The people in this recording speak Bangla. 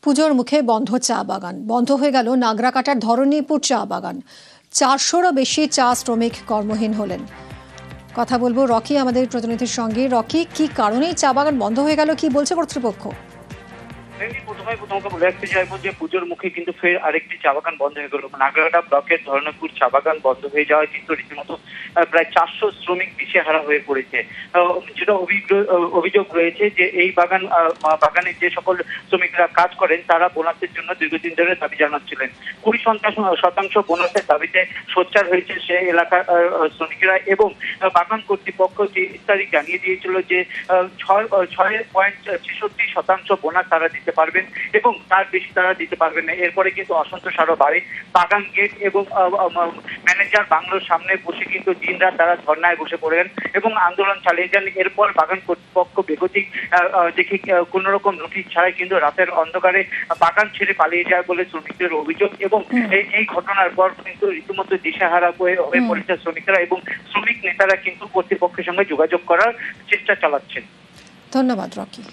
পুজোর মুখে বন্ধ চা বাগান, বন্ধ হয়ে গেল নাগরাকাটার ধরণীপুর চা বাগান। 400রও বেশি চা শ্রমিক কর্মহীন হলেন। কথা বলবো রকি আমাদের প্রতিনিধির সঙ্গে। রকি, কি কারণে চা বাগান বন্ধ হয়ে গেল, কি বলছে কর্তৃপক্ষ? প্রথমে বলে রাখতে চাইবো যে পুজোর মুখে কিন্তু ফের আরেকটি চা বাগান বন্ধ হয়ে গেল। নাগরাকাটা ব্লকের ধরণীপুর চা বাগান বন্ধ হয়ে যাওয়ায় কিন্তু রীতিমতো প্রায় 400 শ্রমিক দিশেহারা হয়ে পড়েছে। যেটা অভিযোগ রয়েছে যে এই বাগানে যে সকল শ্রমিকরা কাজ করেন তারা বোনাসের জন্য দীর্ঘদিন ধরে দাবি জানাচ্ছিলেন। 20% বোনাসের দাবিতে সোচ্চার হয়েছে সে এলাকার শ্রমিকরা এবং বাগান কর্তৃপক্ষ যে তারিখ জানিয়ে দিয়েছিল যে 6.66% বোনাস তারা দিতে পারবেন এবং তার বেশি তারা দিতে পারবেন না। এরপরে কিন্তু অসন্তোষ আরো বাড়ে। বাগান গেট এবং ম্যানেজার বাংলোর সামনে বসে কিন্তু দিনরাত তারা ধর্নায় বসে পড়েন এবং আন্দোলন চালিয়ে যান। এরপর বাগান কর্তৃপক্ষ বেগতিক দেখে কোন রকম নোটিশ ছাড়াই কিন্তু রাতের অন্ধকারে বাগান ছেড়ে পালিয়ে যায় বলে শ্রমিকদের অভিযোগ এবং এই ঘটনার পর কিন্তু রীতিমতো দিশেহারা হয়ে পড়েছে শ্রমিকরা এবং শ্রমিক নেতারা কিন্তু কর্তৃপক্ষের সঙ্গে যোগাযোগ করার চেষ্টা চালাচ্ছেন। ধন্যবাদ রকি।